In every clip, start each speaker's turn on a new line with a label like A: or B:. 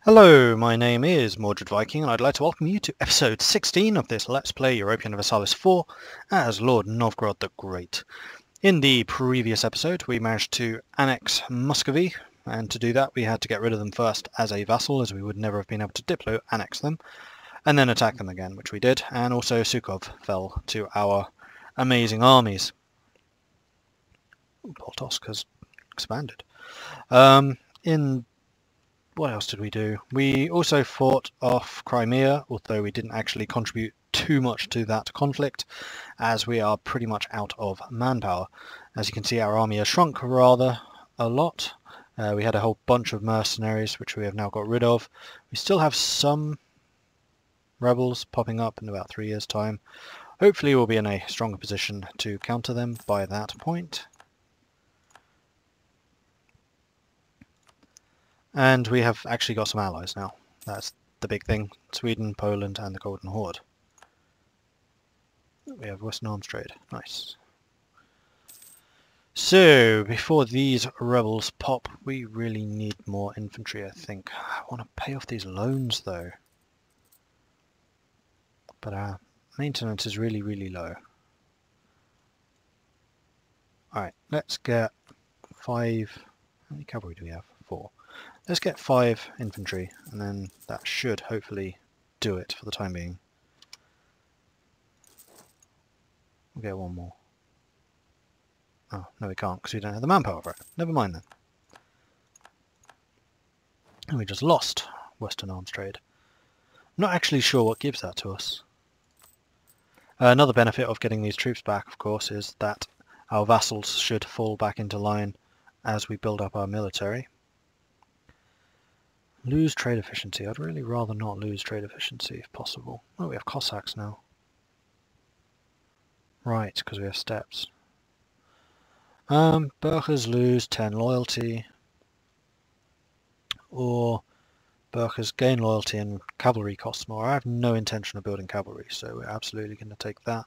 A: Hello, my name is Mordred Viking, and I'd like to welcome you to episode 16 of this Let's Play Europa Universalis 4 as Lord Novgorod the Great. In the previous episode, we managed to annex Muscovy, and to do that we had to get rid of them first as a vassal, as we would never have been able to diplo-annex them, and then attack them again, which we did, and also Sukhov fell to our amazing armies. Polotsk has expanded. What else did we do? We also fought off Crimea, although we didn't actually contribute too much to that conflict, as we are pretty much out of manpower. As you can see, our army has shrunk rather a lot. We had a whole bunch of mercenaries, which we have now got rid of. We still have some rebels popping up in about 3 years' time. Hopefully we'll be in a stronger position to counter them by that point. And we have actually got some allies now. That's the big thing. Sweden, Poland, and the Golden Horde. We have Western Arms Trade. Nice. So, before these rebels pop, we really need more infantry, I think. I want to pay off these loans, though. But our maintenance is really, really low. Alright, let's get 5... How many cavalry do we have? 4. Let's get 5 infantry, and then that should hopefully do it for the time being. We'll get 1 more. Oh, no we can't, because we don't have the manpower for it. Never mind then. And we just lost Western Arms Trade. I'm not actually sure what gives that to us. Another benefit of getting these troops back, of course, is that our vassals should fall back into line as we build up our military. Lose trade efficiency. I'd really rather not lose trade efficiency if possible. Oh, we have Cossacks now. Right, because we have steppes. Burghers lose 10 loyalty. Or Burghers gain loyalty and cavalry costs more. I have no intention of building cavalry, so we're absolutely going to take that.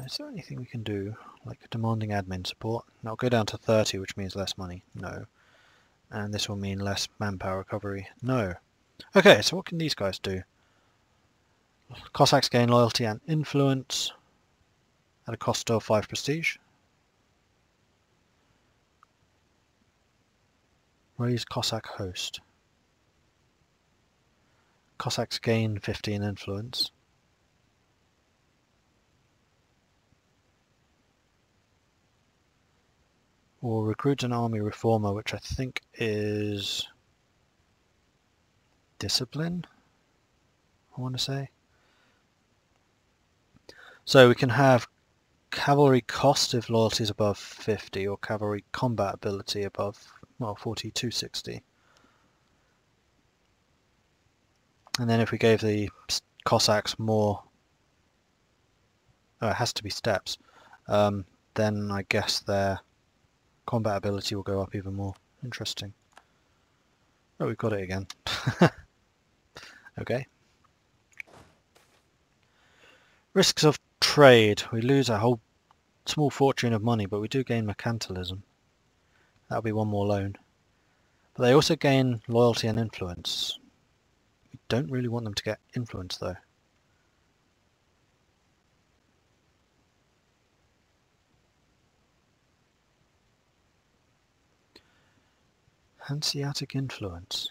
A: Is there anything we can do, like demanding admin support? Now go down to 30, which means less money. No. And this will mean less manpower recovery. No. Okay, so what can these guys do? Cossacks gain loyalty and influence at a cost of 5 prestige. Raise Cossack host. Cossacks gain 15 influence. Or recruit an army reformer, which I think is discipline, I want to say. So we can have cavalry cost if loyalty is above 50, or cavalry combat ability above, well, 4260. And then if we gave the Cossacks more, it has to be steppes, then I guess their combat ability will go up even more. Interesting. Oh, we've got it again. Okay. Risks of trade. We lose a whole small fortune of money, but we do gain mercantilism. That'll be 1 more loan. But they also gain loyalty and influence. We don't really want them to get influence, though. Hanseatic influence.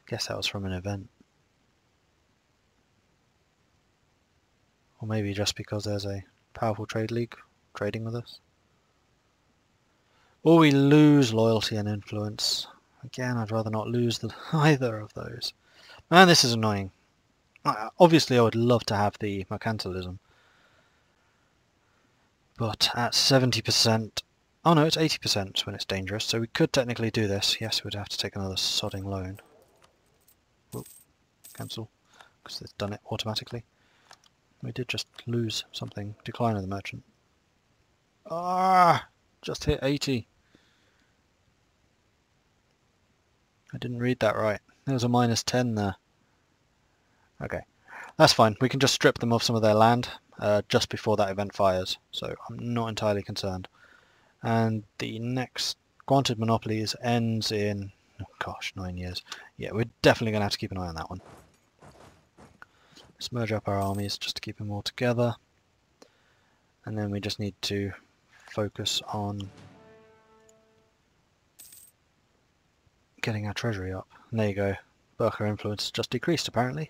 A: Guess that was from an event. Or maybe just because there's a powerful trade league trading with us. Or we lose loyalty and influence. Again, I'd rather not lose either of those. Man, this is annoying. Obviously, I would love to have the mercantilism. But at 70%... Oh no, it's 80% when it's dangerous, so we could technically do this. Yes, we'd have to take another sodding loan. Oh, cancel, because it's done it automatically. We did just lose something. Decline of the merchant. Ah! Just hit 80. I didn't read that right. There was a -10 there. Okay, that's fine. We can just strip them of some of their land just before that event fires, so I'm not entirely concerned. And the next granted monopolies ends in, oh gosh, 9 years. Yeah, we're definitely going to have to keep an eye on that one. Let's merge up our armies just to keep them all together. And then we just need to focus on getting our treasury up. And there you go. Berkha influence just decreased apparently.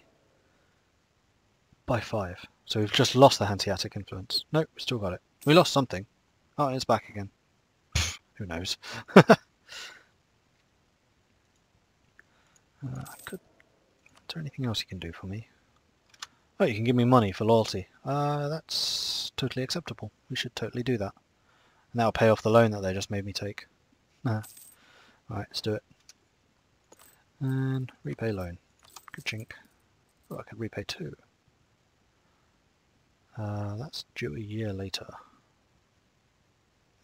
A: By 5. So we've just lost the Hanseatic influence. Nope, we still got it. We lost something. Oh, it's back again. Pfft, who knows? Is there anything else you can do for me? Oh, you can give me money for loyalty. That's totally acceptable. We should totally do that. And that'll pay off the loan that they just made me take. Alright, let's do it. And repay loan. Good chink. Oh, I could repay 2. That's due a year later.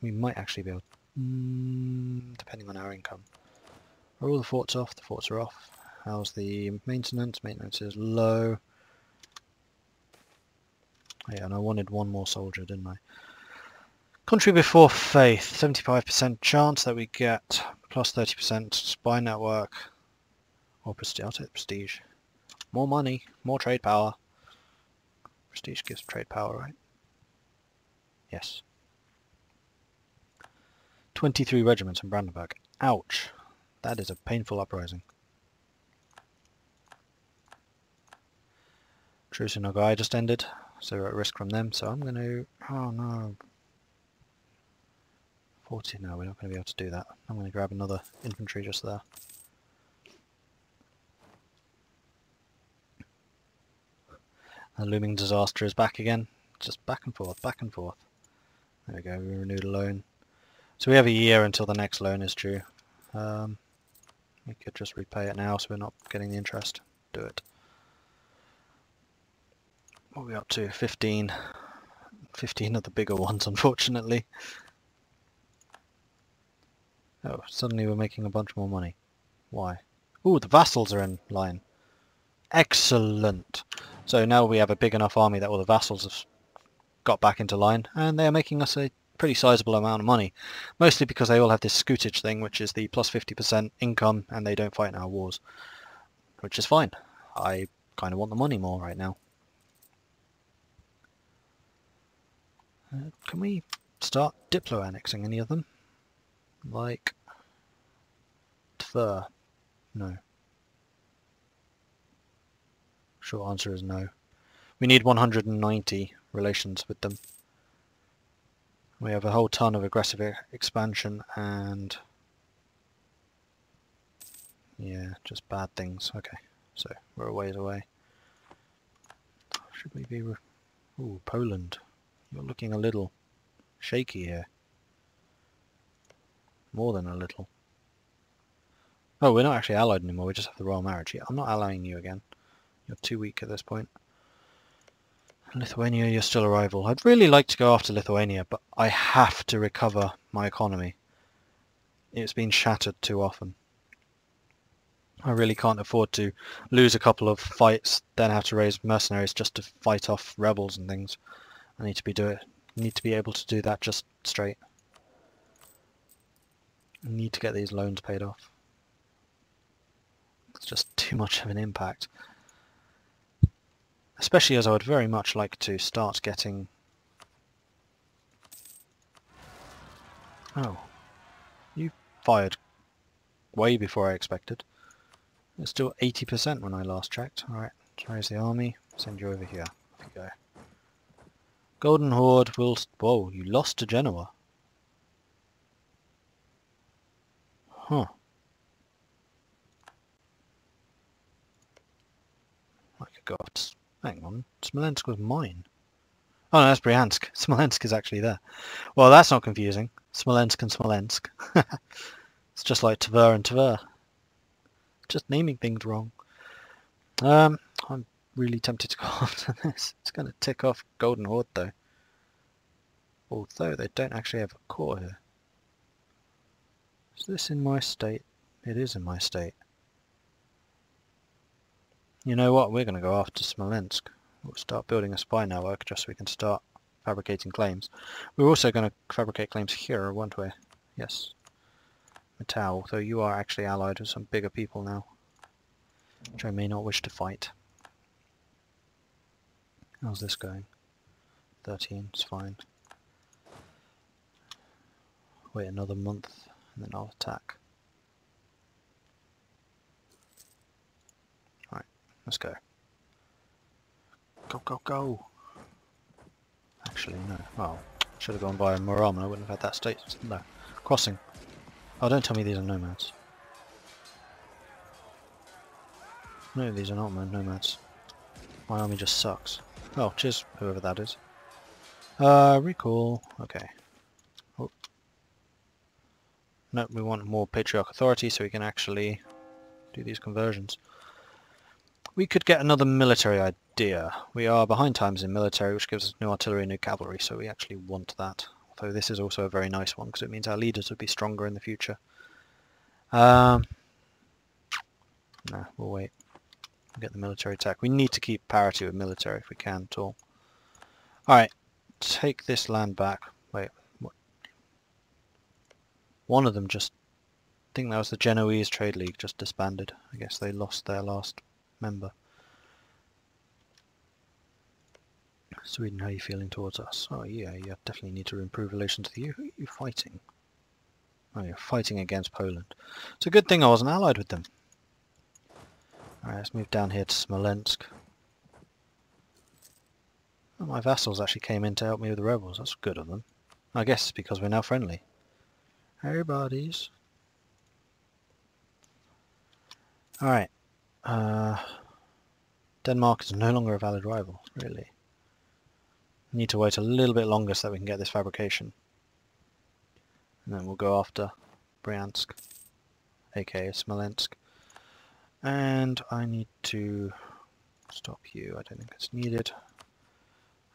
A: We might actually be able... depending on our income. Are all the forts off? The forts are off. How's the maintenance? Maintenance is low. Yeah, and I wanted one more soldier, didn't I? Country before faith. 75% chance that we get plus 30% spy network. Or prestige. I'll take prestige. More money, more trade power. Prestige gives trade power, right? Yes. 23 regiments in Brandenburg. Ouch. That is a painful uprising. Truce in Nogai just ended, so we're at risk from them, so I'm going to... Oh no. 40, no, we're not going to be able to do that. I'm going to grab another infantry just there. The looming disaster is back again. Just back and forth, back and forth. There we go, we renewed a loan. So we have a year until the next loan is due. We could just repay it now so we're not getting the interest. Do it. What are we up to? 15. 15 of the bigger ones, unfortunately. Oh, suddenly we're making a bunch more money. Why? Ooh, the vassals are in line. Excellent. So now we have a big enough army that all the vassals have got back into line, and they are making us a pretty sizable amount of money. Mostly because they all have this scutage thing, which is the plus 50% income, and they don't fight in our wars. Which is fine. I kind of want the money more right now. Can we start diplo-annexing any of them? Like... Tver? No. Short answer is no. We need 190 relations with them. We have a whole ton of aggressive expansion and... yeah, just bad things. Okay, so we're a ways away. Should we be... Ooh, Poland. You're looking a little shaky here. More than a little. Oh, we're not actually allied anymore, we just have the royal marriage. Yeah, I'm not allying you again. You're too weak at this point. Lithuania, you're still a rival. I'd really like to go after Lithuania, but I have to recover my economy. It's been shattered too often. I really can't afford to lose a couple of fights, then have to raise mercenaries just to fight off rebels and things. I need to be able to do that just straight. I need to get these loans paid off. It's just too much of an impact. Especially as I would very much like to start getting... Oh. You fired way before I expected. It's still 80% when I last checked. Alright, let's raise the army. Send you over here. Off you go. Golden Horde will... Whoa, you lost to Genoa. Huh. I could go up to... Hang on, Smolensk was mine. Oh no, that's Bryansk. Smolensk is actually there. Well, that's not confusing. Smolensk and Smolensk. It's just like Tver and Tver. Just naming things wrong. I'm really tempted to go after this. It's going to tick off Golden Horde though. Although they don't actually have a core here. Is this in my state? It is in my state. You know what, we're going to go after Smolensk. We'll start building a spy network just so we can start fabricating claims. We're also going to fabricate claims here, won't we? Yes. Matau, although you are actually allied with some bigger people now, which I may not wish to fight. How's this going? 13, it's fine. Wait another month, and then I'll attack. Alright, let's go. Go, go, go! Actually, no. Oh, should have gone by Muram, I wouldn't have had that state. No. Crossing. Oh, don't tell me these are nomads. No, these are not nomads. My army just sucks. Oh, cheers, whoever that is. Recall. Okay. Oh. No, we want more patriarch authority so we can actually do these conversions. We could get another military idea. We are behind times in military, which gives us new artillery and new cavalry, so we actually want that. Although this is also a very nice one, because it means our leaders would be stronger in the future. No, we'll wait. We'll get the military attack. We need to keep parity with military if we can at all. Alright, take this land back. Wait, what? One of them just... I think that was the Genoese Trade League, just disbanded. I guess they lost their last member. Sweden, how are you feeling towards us? Oh yeah, you definitely need to improve relations with you. Who are you fighting? Oh, you're fighting against Poland. It's a good thing I wasn't allied with them. Alright, let's move down here to Smolensk. Oh, my vassals actually came in to help me with the rebels. That's good of them. I guess it's because we're now friendly. Hey buddies. Alright. Denmark is no longer a valid rival, really. Need to wait a little bit longer so that we can get this fabrication. And then we'll go after Bryansk, aka Smolensk. And I need to stop you. I don't think it's needed.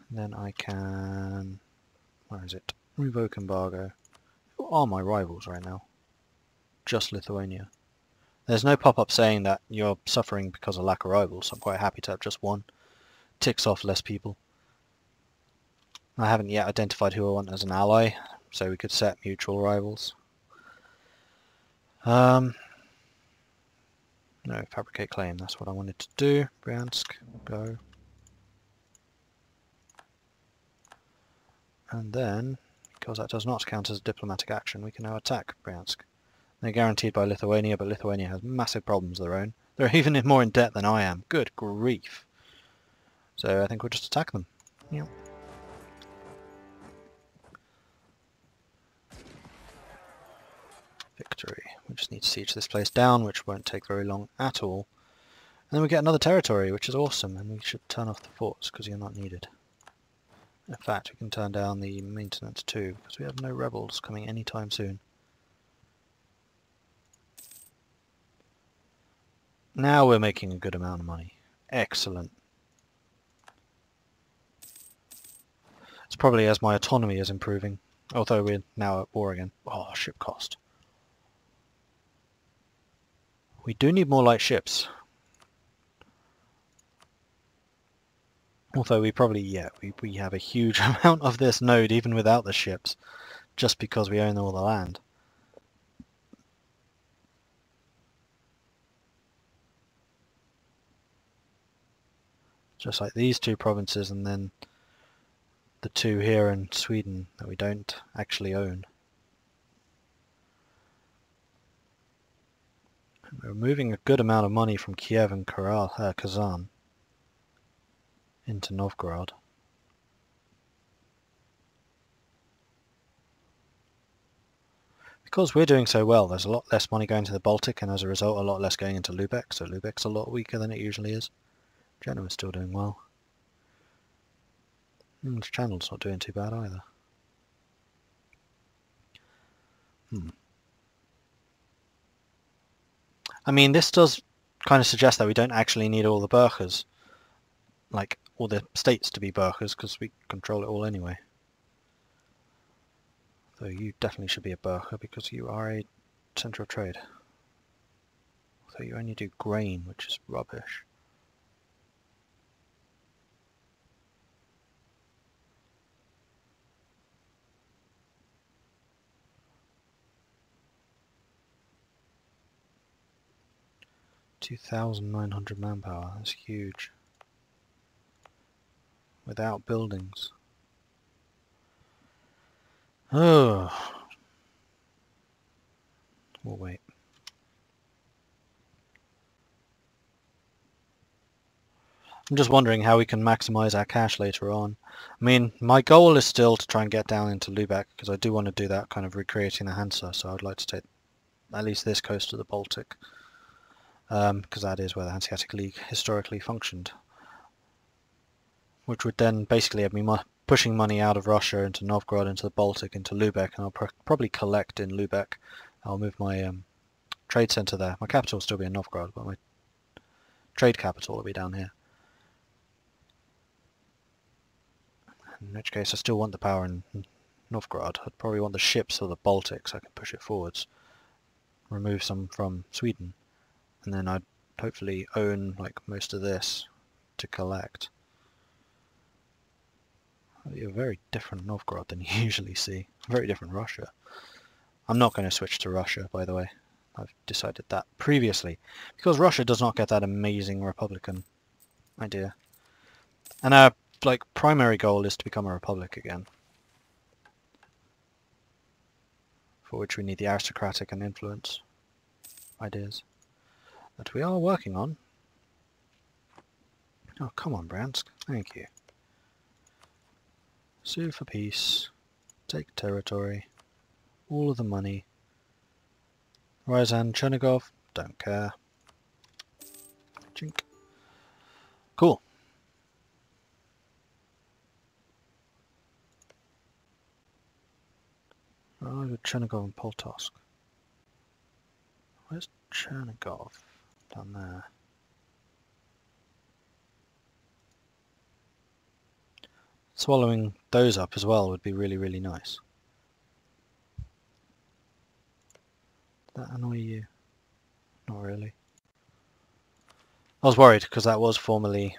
A: And then I can... where is it? Revoke embargo. Who are my rivals right now? Just Lithuania. There's no pop-up saying that you're suffering because of lack of rivals, so I'm quite happy to have just one. Ticks off less people. I haven't yet identified who I want as an ally, so we could set mutual rivals. No, fabricate claim, that's what I wanted to do. Bryansk, go. And then, because that does not count as a diplomatic action, we can now attack Bryansk. They're guaranteed by Lithuania, but Lithuania has massive problems of their own. They're even more in debt than I am. Good grief. So I think we'll just attack them. Yep. Victory. We just need to siege this place down, which won't take very long at all. And then we get another territory, which is awesome, and we should turn off the forts, because you're not needed. In fact, we can turn down the maintenance too, because we have no rebels coming anytime soon. Now we're making a good amount of money. Excellent. It's probably as my autonomy is improving, although we're now at war again. Oh, ship cost. We do need more light ships. Although we probably, yeah, we have a huge amount of this node even without the ships, just because we own all the land. Just like these two provinces and then the two here in Sweden that we don't actually own. We're moving a good amount of money from Kiev and Kazan into Novgorod. Because we're doing so well, there's a lot less money going to the Baltic, and as a result a lot less going into Lubeck, so Lubeck's a lot weaker than it usually is. Genoa's still doing well. The Channel's not doing too bad either. I mean, this does kind of suggest that we don't actually need all the Burkhas, like all the states to be Burkhas, because we control it all anyway. Though you definitely should be a Burkha because you are a centre of trade. So you only do grain, which is rubbish. 2,900 manpower, that's huge. Without buildings. Oh. We'll wait. I'm just wondering how we can maximize our cash later on. I mean, my goal is still to try and get down into Lübeck, because I do want to do that kind of recreating the Hansa, so I'd like to take at least this coast of the Baltic, because that is where the Hanseatic League historically functioned. Which would then basically have me pushing money out of Russia into Novgorod, into the Baltic, into Lübeck, and I'll probably collect in Lübeck. I'll move my trade center there. My capital will still be in Novgorod, but my trade capital will be down here. In which case I still want the power in Novgorod. I'd probably want the ships for the Baltic so I can push it forwards. Remove some from Sweden. And then I'd hopefully own like most of this to collect. That'd be a very different Novgorod than you usually see. Very different Russia. I'm not going to switch to Russia, by the way. I've decided that previously. Because Russia does not get that amazing Republican idea. And our primary goal is to become a republic again. For which we need the aristocratic and influence ideas that we are working on. Oh, come on, Bryansk. Thank you. Sue for peace. Take territory. All of the money. Ryazan, Chernigov. Don't care. Chink. Cool. Oh, I've got Chernigov and Poltosk. Where's Chernigov? Down there. Swallowing those up as well would be really, really nice. Does that annoy you? Not really. I was worried because that was formerly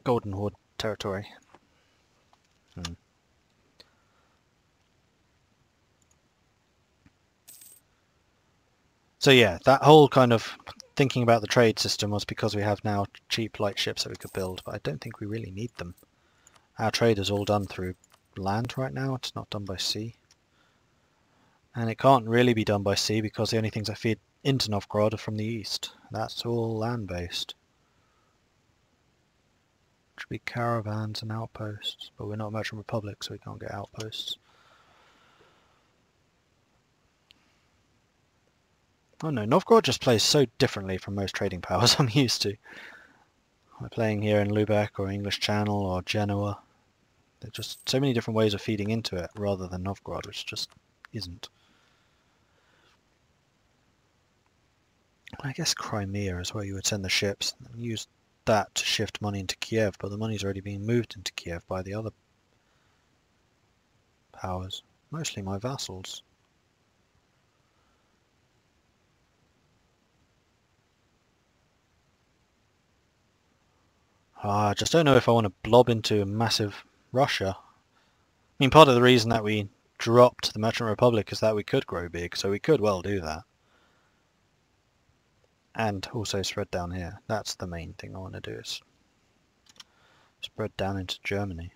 A: Golden Horde territory. So yeah, that whole kind of thinking about the trade system was because we have now cheap light ships that we could build, but I don't think we really need them. Our trade is all done through land right now, it's not done by sea. And it can't really be done by sea because the only things that feed into Novgorod are from the east. That's all land-based. Should be caravans and outposts, but we're not a merchant republic, so we can't get outposts. Oh no, Novgorod just plays so differently from most trading powers I'm used to. We're playing here in Lübeck or English Channel or Genoa. There are just so many different ways of feeding into it rather than Novgorod, which just isn't. I guess Crimea is where you would send the ships and use that to shift money into Kiev, but the money's already being moved into Kiev by the other powers, mostly my vassals. I just don't know if I want to blob into massive Russia. I mean, part of the reason that we dropped the Merchant Republic is that we could grow big, so we could well do that. And also spread down here. That's the main thing I want to do, is spread down into Germany.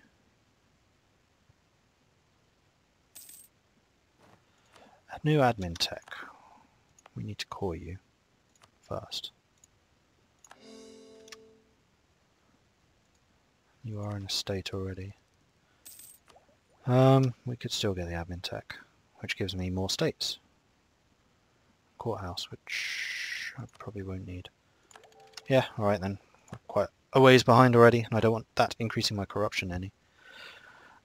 A: A new admin tech. We need to call you first. You are in a state already. We could still get the admin tech, which gives me more states. Courthouse, which I probably won't need. Yeah, alright then. I'm quite a ways behind already, and I don't want that increasing my corruption any.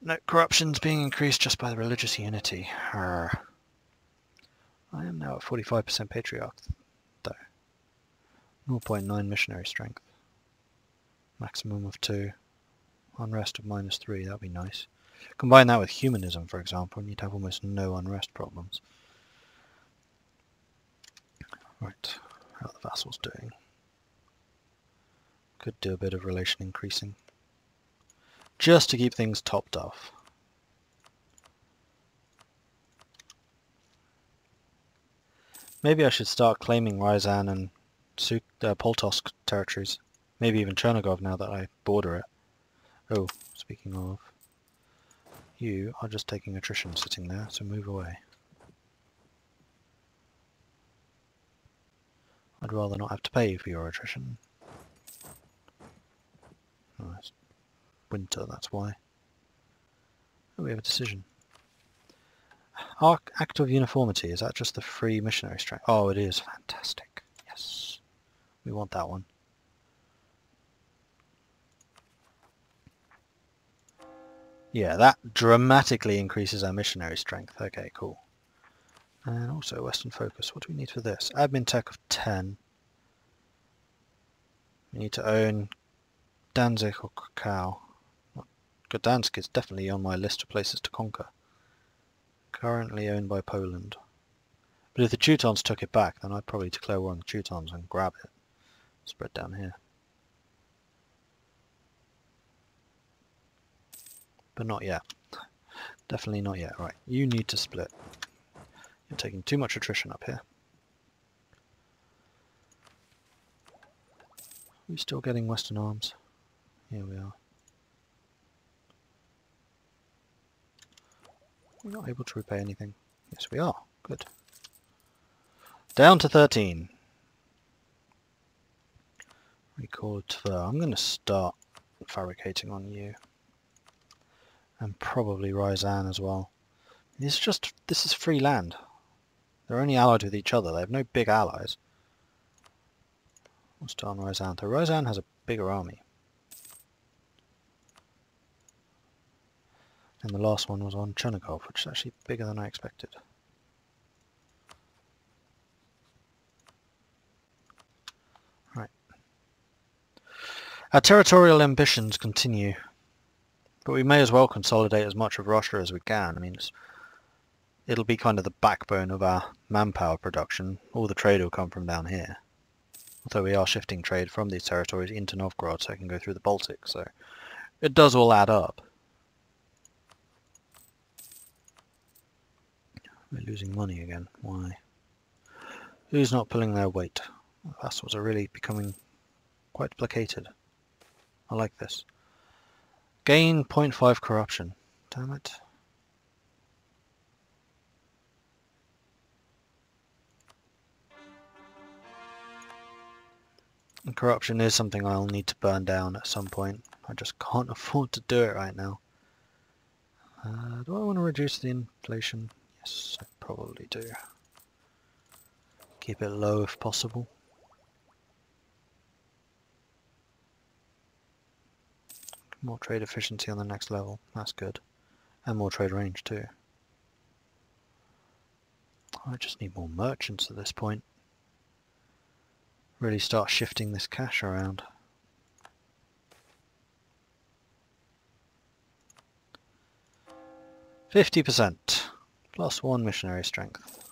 A: No, corruption's being increased just by the religious unity. Arrgh. I am now at 45% patriarch, though. 0.9 missionary strength. Maximum of 2. Unrest of -3, that'd be nice. Combine that with humanism, for example, and you'd have almost no unrest problems. Right, how are the vassals doing? Could do a bit of relation increasing. Just to keep things topped off. Maybe I should start claiming Ryazan and Poltosk territories. Maybe even Chernigov now that I border it. Oh, speaking of, you are just taking attrition sitting there, so move away. I'd rather not have to pay you for your attrition. Oh, it's winter, that's why. Oh, we have a decision. Act of Uniformity, is that just the free missionary strength? Oh, it is. Fantastic. Yes. We want that one. Yeah, that dramatically increases our missionary strength. Okay, cool. And also Western Focus. What do we need for this? Admin Tech of 10. We need to own Danzig or Krakow. Gdansk is definitely on my list of places to conquer. Currently owned by Poland. But if the Teutons took it back, then I'd probably declare war on the Teutons and grab it. Spread down here. But not yet. Definitely not yet. Right, you need to split. You're taking too much attrition up here. Are we still getting Western arms? Here we are. We're not able to repay anything. Yes, we are. Good. Down to 13. Recall Tver. I'm going to start fabricating on you. And probably Ryazan as well. This is free land. They're only allied with each other. They have no big allies. We'll start on Ryazan. So Ryazan has a bigger army. And the last one was on Chernigov, which is actually bigger than I expected. Right. Our territorial ambitions continue. But we may as well consolidate as much of Russia as we can. I mean, it'll be kind of the backbone of our manpower production. All the trade will come from down here. Although we are shifting trade from these territories into Novgorod so it can go through the Baltic. So it does all add up. We're losing money again. Why? Who's not pulling their weight? Vassals are really becoming quite placated. I like this. Gain 0.5 corruption. Damn it. And corruption is something I'll need to burn down at some point. I just can't afford to do it right now. Do I want to reduce the inflation? Yes, I probably do. Keep it low if possible. More trade efficiency on the next level, that's good. And more trade range too. I just need more merchants at this point. Really start shifting this cash around. %, plus 1 missionary strength.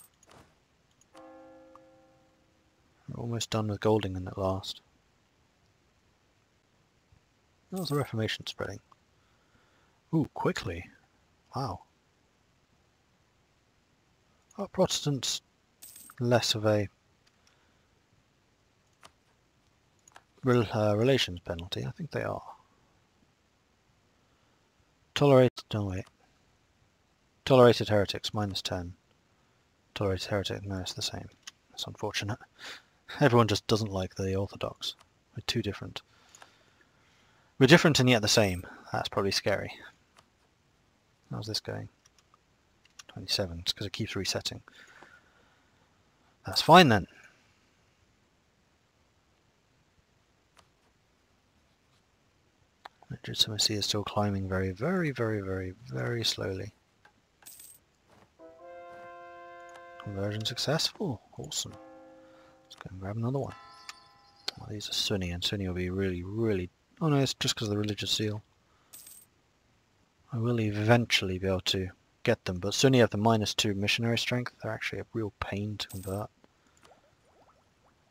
A: We're almost done with Goldingen at last. How's the Reformation spreading? Ooh, quickly. Wow. Are Protestants less of a relations penalty? I think they are. Tolerated heretics, -10. Tolerated heretics, no, it's the same. It's unfortunate. Everyone just doesn't like the Orthodox. We're too different. We're different and yet the same. That's probably scary. How's this going? 27. It's because it keeps resetting. That's fine then. Legitimacy is still climbing very, very, very, very, very slowly. Conversion successful. Awesome. Let's go and grab another one. Oh, these are Sunni, and Sunni will be really, really... Oh no, it's just because of the religious seal. I will eventually be able to get them, but Sunni have the -2 missionary strength. They're actually a real pain to convert.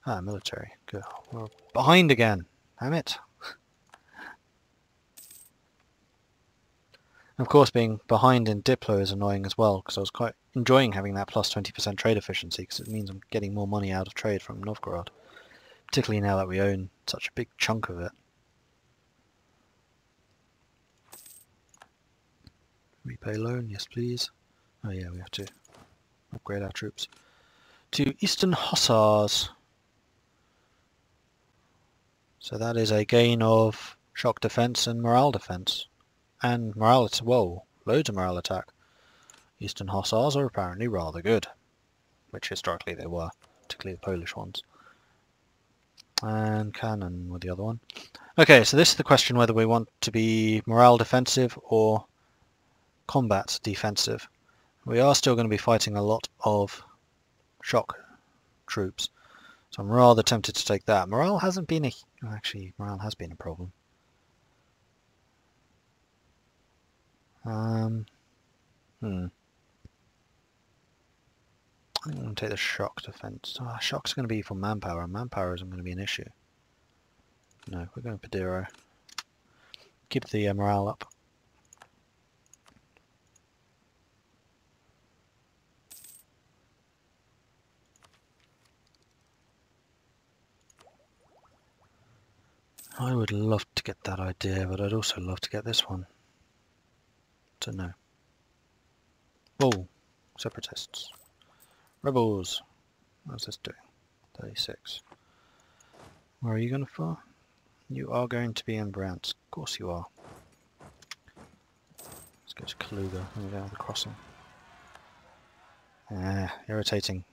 A: Ah, military. Good. We're behind again. Damn it. Of course, being behind in Diplo is annoying as well, because I was quite enjoying having that plus 20% trade efficiency, because it means I'm getting more money out of trade from Novgorod. particularly now that we own such a big chunk of it. Repay loan, yes please. Oh yeah, we have to upgrade our troops to Eastern Hussars. So that is a gain of shock defense and morale defense. And morale, whoa, loads of morale attack. Eastern Hussars are apparently rather good, which historically they were, particularly the Polish ones. And cannon with the other one. Okay, so this is the question whether we want to be morale defensive or combat defensive. We are still going to be fighting a lot of shock troops, so I'm rather tempted to take that. Morale hasn't been actually, morale has been a problem. I'm going to take the shock defense. Oh, shock's going to be for manpower, and manpower isn't going to be an issue. No, we're going Padero. Keep the morale up. I would love to get that idea, but I'd also love to get this one. So no. Whoa, separatists. Rebels. How's this doing? 36. Where are you going for? You are going to be in Bryansk. Of course you are. Let's go to Kaluga. Let me go to the crossing. Ah, irritating.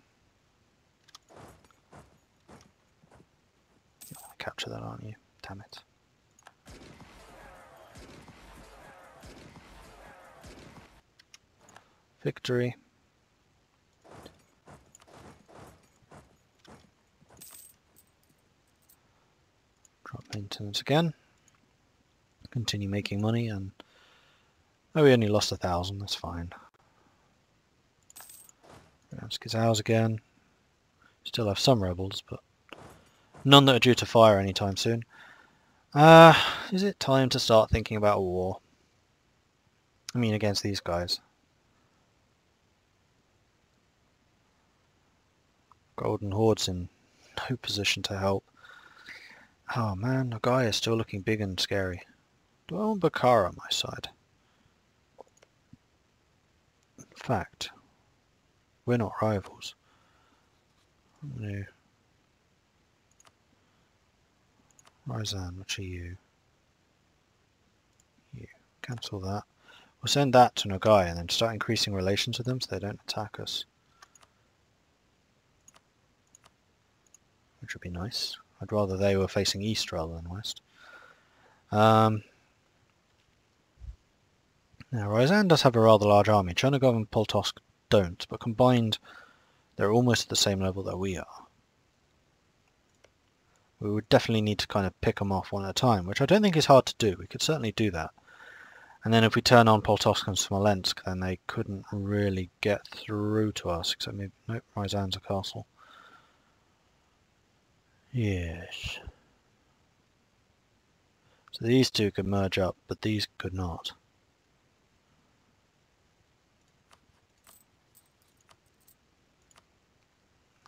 A: You'll capture that, aren't you? Damn it. Victory. Drop maintenance again. Continue making money, and oh, we only lost 1,000. That's fine. Bryansk is ours again. Still have some rebels, but none that are due to fire anytime soon. Is it time to start thinking about a war? I mean, against these guys. Golden Horde's in no position to help. Oh man, Nagai is still looking big and scary. Do I want Bukhara on my side? In fact, we're not rivals. No. Ryazan, which are you? You. Cancel that. We'll send that to Nagai and then start increasing relations with them so they don't attack us. Which would be nice. I'd rather they were facing east rather than west. Now Ryazan does have a rather large army. Chernigov and Polotsk don't, but combined they're almost at the same level that we are. We would definitely need to kind of pick them off one at a time, which I don't think is hard to do. We could certainly do that. And then if we turn on Polotsk and Smolensk, then they couldn't really get through to us, except maybe, nope, Ryazan's a castle. Yes. So these two could merge up, but these could not.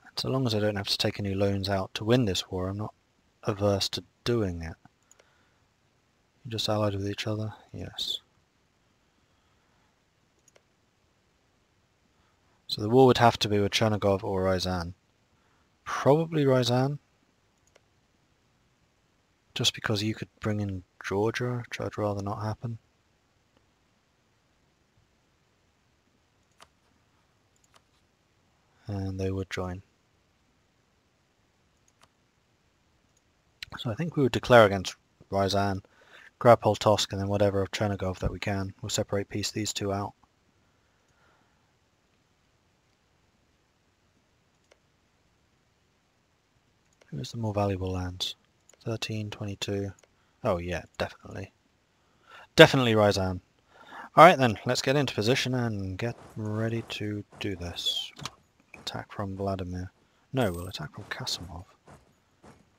A: And so long as I don't have to take any loans out to win this war, I'm not averse to doing it. You just allied with each other? Yes. So the war would have to be with Chernigov or Ryazan. Probably Ryazan. Just because you could bring in Georgia, which I'd rather not happen. And they would join. So I think we would declare against Ryazan, grab Polotsk, and then whatever of Chernigov that we can. We'll separate piece these two out. Who's the more valuable lands? 13, 22. Oh yeah, definitely. Definitely Ryazan. Alright then, let's get into position and get ready to do this. Attack from Vladimir. No, we'll attack from Kasimov.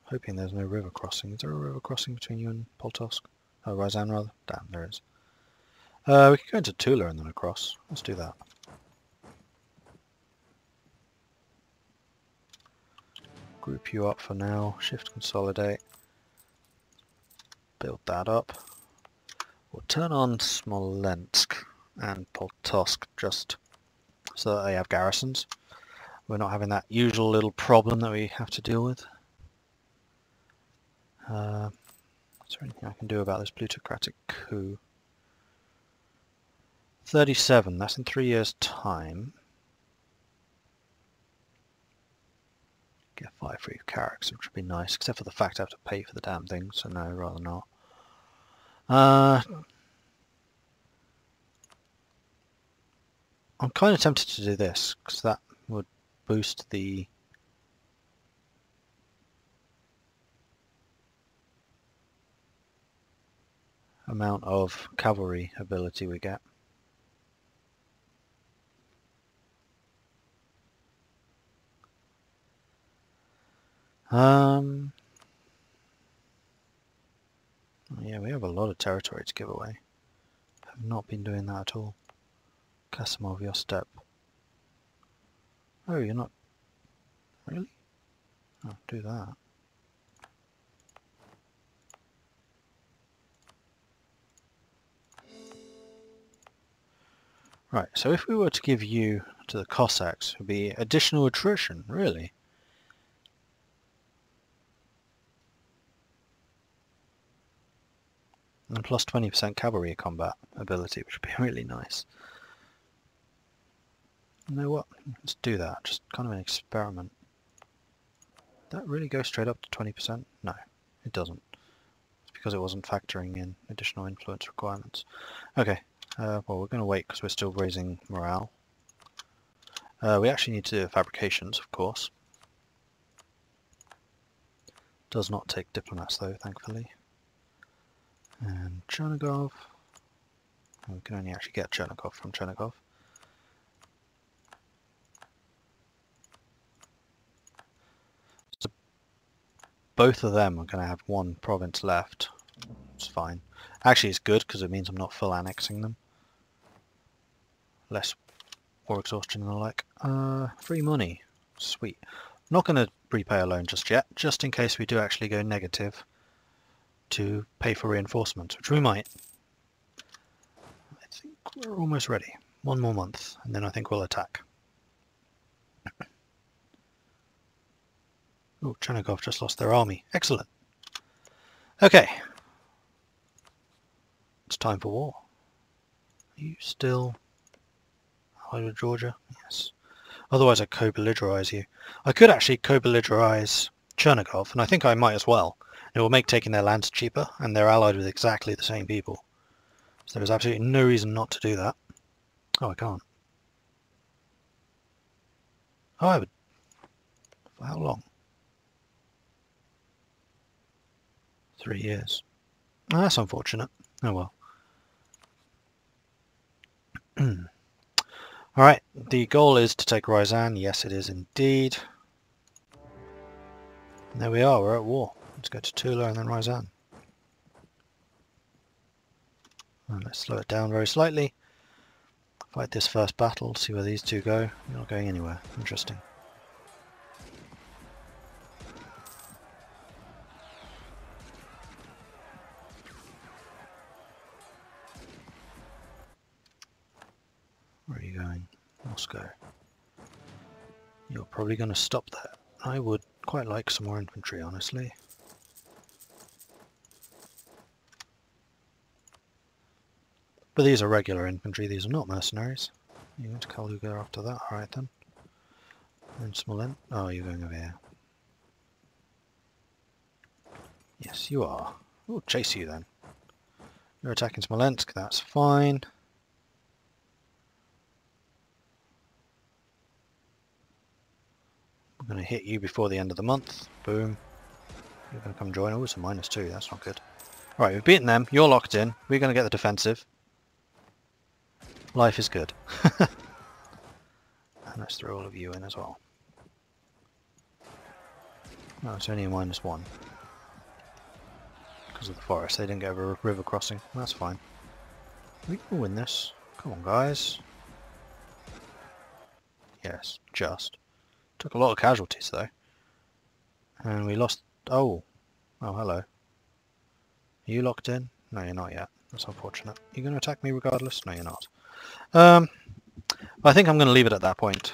A: Hoping there's no river crossing. Is there a river crossing between you and Polotsk? Oh, Ryazan rather? Damn, there is. We could go into Tula and then across. Let's do that. group you up for now. Shift consolidate. Build that up. We'll turn on Smolensk and Polotsk just so that they have garrisons. We're not having that usual little problem that we have to deal with. Is there anything I can do about this plutocratic coup? 37, that's in 3 years' time. Get 5 free carracks, which would be nice, except for the fact I have to pay for the damn thing, so no, rather not. I'm kind of tempted to do this, because that would boost the amount of cavalry ability we get. Yeah, we have a lot of territory to give away. Have not been doing that at all. Kasimov, your step. Oh, you're not... Really? Oh, do that. Right, so if we were to give you to the Cossacks, it would be additional attrition, really? And plus 20% cavalry combat ability, which would be really nice. You know what? Let's do that. Just kind of an experiment. That really goes straight up to 20%? No, it doesn't. It's because it wasn't factoring in additional influence requirements. Okay, well, we're going to wait because we're still raising morale. We actually need to do fabrications, of course. Does not take diplomats, though, thankfully. And Chernigov. We can only actually get Chernigov from Chernigov. So both of them are going to have one province left. It's fine. Actually, it's good because it means I'm not full annexing them. Less war exhaustion and the like. Free money. Sweet. Not going to repay a loan just yet, just in case we do actually go negative to pay for reinforcements, which we might. I think we're almost ready. One more month, and then I think we'll attack. Oh, Chernigov just lost their army. Excellent. Okay. It's time for war. Are you still allied with Georgia? Yes. Otherwise I co-belligerize you. I could actually co-belligerize Chernigov, and I think I might as well. It will make taking their lands cheaper, and they're allied with exactly the same people. So there's absolutely no reason not to do that. Oh, I can't. Oh, I would... For how long? 3 years. Oh, that's unfortunate. Oh well. Alright, the goal is to take Ryazan. Yes, it is indeed. And there we are, we're at war. Let's go to Tula and then Ryazan. And let's slow it down very slightly. Fight this first battle, see where these two go. You're not going anywhere. Interesting. Where are you going? Moscow. You're probably going to stop there. I would quite like some more infantry, honestly. But these are regular infantry, these are not mercenaries. You're going to Kaluga after that, alright then. And Smolensk. Oh, you're going over here. Yes, you are. We'll chase you then. You're attacking Smolensk, that's fine. I'm going to hit you before the end of the month. Boom. You're going to come join. Oh, it's a -2, that's not good. Alright, we've beaten them, you're locked in. We're going to get the defensive. Life is good. And let's throw all of you in as well. No, it's only a -1. Because of the forest, they didn't get a river crossing. That's fine. We can win this. Come on, guys. Yes, just. Took a lot of casualties, though. And we lost... Oh, hello. Are you locked in? No, you're not yet. That's unfortunate. You're going to attack me regardless? No, you're not. I think I'm going to leave it at that point.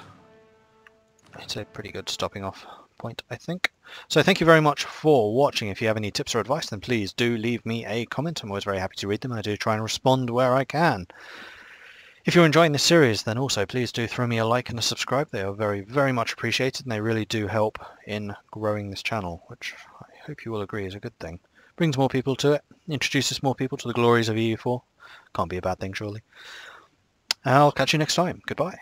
A: It's a pretty good stopping off point, I think. So thank you very much for watching. If you have any tips or advice, then please do leave me a comment. I'm always very happy to read them. I do try and respond where I can. If you're enjoying this series, then also please do throw me a like and a subscribe. They are very, very much appreciated, and they really do help in growing this channel, which I hope you will agree is a good thing. Brings more people to it, introduces more people to the glories of EU4. Can't be a bad thing, surely. I'll catch you next time. Goodbye.